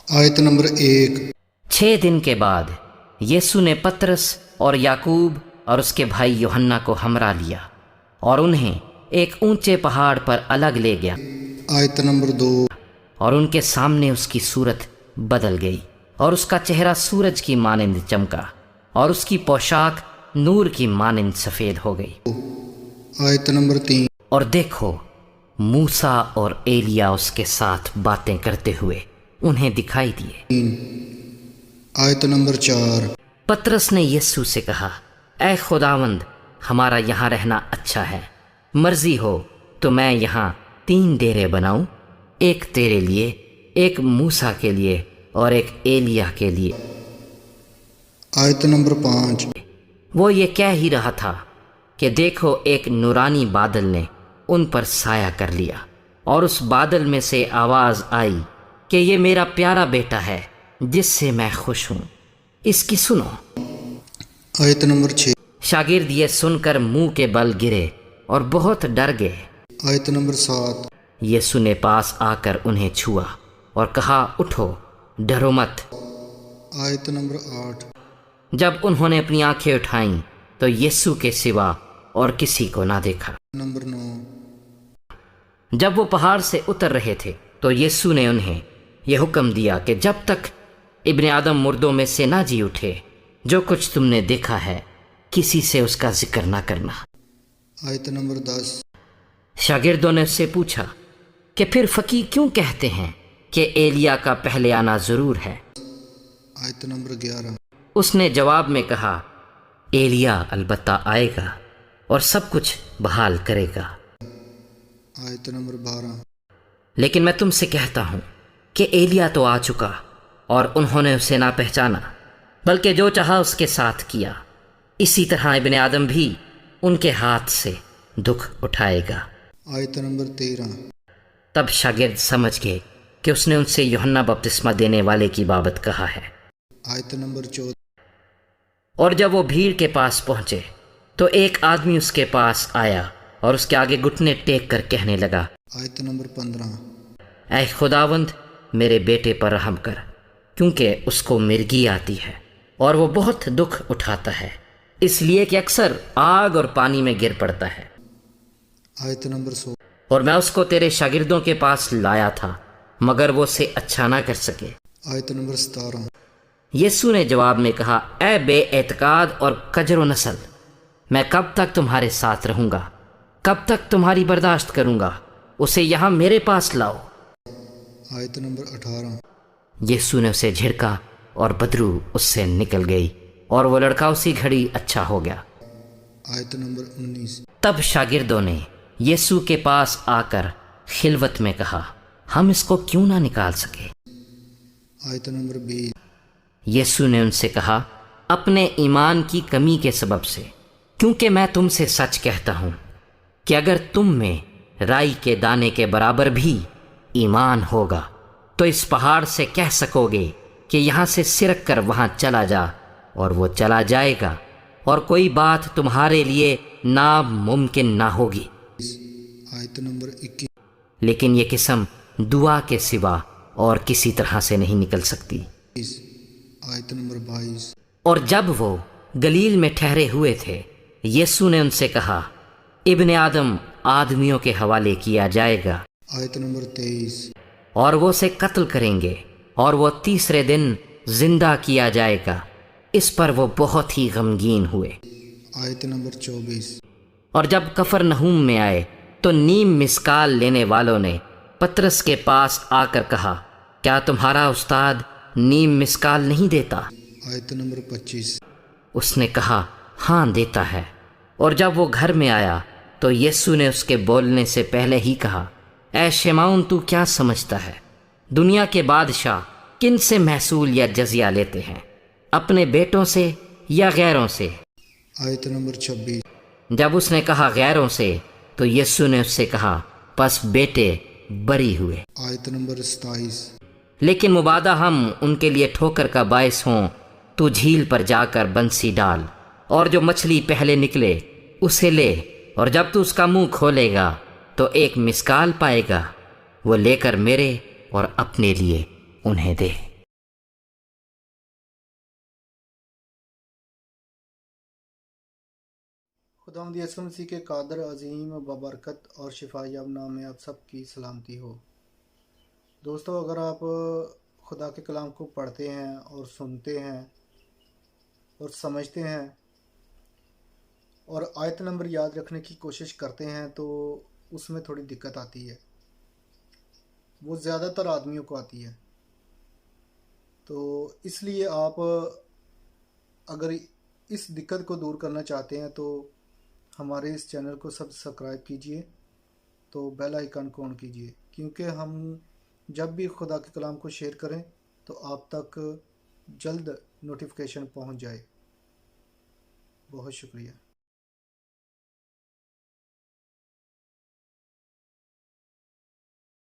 آیت نمبر 1۔ 6 دن کے بعد یسوع نے پطرس اور یعقوب اور اس کے بھائی یوحنا کو ہمراہ لیا اور انہیں ایک اونچے پہاڑ پر الگ لے گیا، آیت نمبر 2۔ اور ان کے سامنے اس کی صورت بدل گئی اور اس کا چہرہ سورج کی مانند چمکا اور اس کی پوشاک نور کی مانند سفید ہو گئی۔ آیت نمبر 3۔ اور دیکھو، موسیٰ اور ایلیا اس کے ساتھ باتیں کرتے ہوئے انہیں دکھائی دیے۔ آیت نمبر 4۔ پطرس نے یسوع سے کہا، اے خداوند، ہمارا یہاں رہنا اچھا ہے، مرضی ہو تو میں یہاں 3 ڈیرے بناؤں، ایک تیرے لیے، ایک موسیٰ کے لیے اور ایک ایلیا کے لیے۔ آیت نمبر 5۔ وہ یہ کہہ ہی رہا تھا کہ دیکھو، ایک نورانی بادل نے ان پر سایہ کر لیا، اور اس بادل میں سے آواز آئی کہ یہ میرا پیارا بیٹا ہے جس سے میں خوش ہوں، اس کی سنو۔ آیت نمبر 6۔ شاگرد یہ سن کر منہ کے بل گرے اور بہت ڈر گئے۔ آیت نمبر 7۔ یسوع نے پاس آ کر انہیں چھوا اور کہا، اٹھو، ڈرو مت۔ آیت نمبر 8۔ جب انہوں نے اپنی آنکھیں اٹھائیں تو یسوع کے سوا اور کسی کو نہ دیکھا۔ نمبر 9۔ جب وہ پہاڑ سے اتر رہے تھے تو یسوع نے انہیں یہ حکم دیا کہ جب تک ابن آدم مردوں میں سے نہ جی اٹھے، جو کچھ تم نے دیکھا ہے کسی سے اس کا ذکر نہ کرنا۔ آیت نمبر 10۔ شاگردوں نے اس سے پوچھا کہ پھر فقیہ کیوں کہتے ہیں کہ ایلیا کا پہلے آنا ضرور ہے؟ آیت نمبر 11۔ اس نے جواب میں کہا، ایلیا البتہ آئے گا اور سب کچھ بحال کرے گا۔ آیت نمبر 12۔ لیکن میں تم سے کہتا ہوں کہ ایلیا تو آ چکا اور انہوں نے اسے نہ پہچانا، بلکہ جو چاہا اس کے ساتھ کیا، اسی طرح ابن آدم بھی ان کے ہاتھ سے دکھ اٹھائے گا۔ آیت نمبر 13۔ تب شاگرد سمجھ گئے کہ اس نے ان سے یوحنا بپتسمہ دینے والے کی بابت کہا ہے۔ آیت نمبر 14۔ اور جب وہ بھیڑ کے پاس پہنچے تو ایک آدمی اس کے پاس آیا اور اس کے آگے گھٹنے ٹیک کر کہنے لگا، آیت نمبر 15۔ اے خداوند، میرے بیٹے پر رحم کر، کیونکہ اس کو مرگی آتی ہے اور وہ بہت دکھ اٹھاتا ہے، اس لیے کہ اکثر آگ اور پانی میں گر پڑتا ہے۔ آیت نمبر 16۔ اور میں اس کو تیرے شاگردوں کے پاس لایا تھا، مگر وہ اسے اچھا نہ کر سکے۔ آیت نمبر 17۔ یسوع نے جواب میں کہا، اے بے اعتقاد اور کجر و نسل، میں کب تک تمہارے ساتھ رہوں گا؟ کب تک تمہاری برداشت کروں گا؟ اسے یہاں میرے پاس لاؤ۔ آیت نمبر 18۔ یسوع نے اسے جھڑکا اور بدبو اس سے نکل گئی اور وہ لڑکا اسی گھڑی اچھا ہو گیا۔ آیت نمبر 19۔ تب شاگردوں نے یسوع کے پاس آ کر خلوت میں کہا، ہم اس کو کیوں نہ نکال سکے؟ آیت نمبر 20۔ یسوع نے ان سے کہا، اپنے ایمان کی کمی کے سبب سے، کیونکہ میں تم سے سچ کہتا ہوں کہ اگر تم میں رائی کے دانے کے برابر بھی ایمان ہوگا تو اس پہاڑ سے کہہ سکو گے کہ یہاں سے سرک کر وہاں چلا جا، اور وہ چلا جائے گا، اور کوئی بات تمہارے لیے ناممکن نہ ہوگی۔ آیت نمبر 21۔ لیکن یہ قسم دعا کے سوا اور کسی طرح سے نہیں نکل سکتی۔ آیت نمبر 22۔ اور جب وہ گلیل میں ٹھہرے ہوئے تھے، یسوع نے ان سے کہا، ابن آدم آدمیوں کے حوالے کیا جائے گا، آیت نمبر 23۔ اور وہ اسے قتل کریں گے، اور وہ تیسرے دن زندہ کیا جائے گا۔ اس پر وہ بہت ہی غمگین ہوئے۔ آیت نمبر 24۔ اور جب کفرنہوم میں آئے تو نیم مسکال لینے والوں نے پطرس کے پاس آ کر کہا، کیا تمہارا استاد نیم مسکال نہیں دیتا؟ آیت نمبر 25۔ اس نے کہا، ہاں دیتا ہے۔ اور جب وہ گھر میں آیا تو یسوع نے اس کے بولنے سے پہلے ہی کہا، اے شمعون، تو کیا سمجھتا ہے دنیا کے بادشاہ کن سے محصول یا جزیہ لیتے ہیں، اپنے بیٹوں سے یا غیروں سے؟ آیت نمبر 26۔ جب اس نے کہا غیروں سے تو یسوع نے اس سے کہا، پس بیٹے بری ہوئے۔ آیت نمبر 27۔ لیکن مبادا ہم ان کے لیے ٹھوکر کا باعث ہوں تو جھیل پر جا کر بنسی ڈال، اور جو مچھلی پہلے نکلے اسے لے، اور جب تو اس کا منہ کھولے گا تو ایک مسکال پائے گا، وہ لے کر میرے اور اپنے لیے انہیں دے۔ خداوند یسوع مسیح کے قادر عظیم بابرکت اور شفا یاب نام میں آپ سب کی سلامتی ہو۔ دوستو، اگر آپ خدا کے کلام کو پڑھتے ہیں اور سنتے ہیں اور سمجھتے ہیں اور آیت نمبر یاد رکھنے کی کوشش کرتے ہیں تو اس میں تھوڑی دقت آتی ہے، وہ زیادہ تر آدمیوں کو آتی ہے۔ تو اس لیے آپ اگر اس دقت کو دور کرنا چاہتے ہیں تو ہمارے اس چینل کو سبسکرائب کیجئے، تو بیل آئیکن کو آن کیجئے، کیونکہ ہم جب بھی خدا کے کلام کو شیئر کریں تو آپ تک جلد نوٹیفیکیشن پہنچ جائے۔ بہت شکریہ۔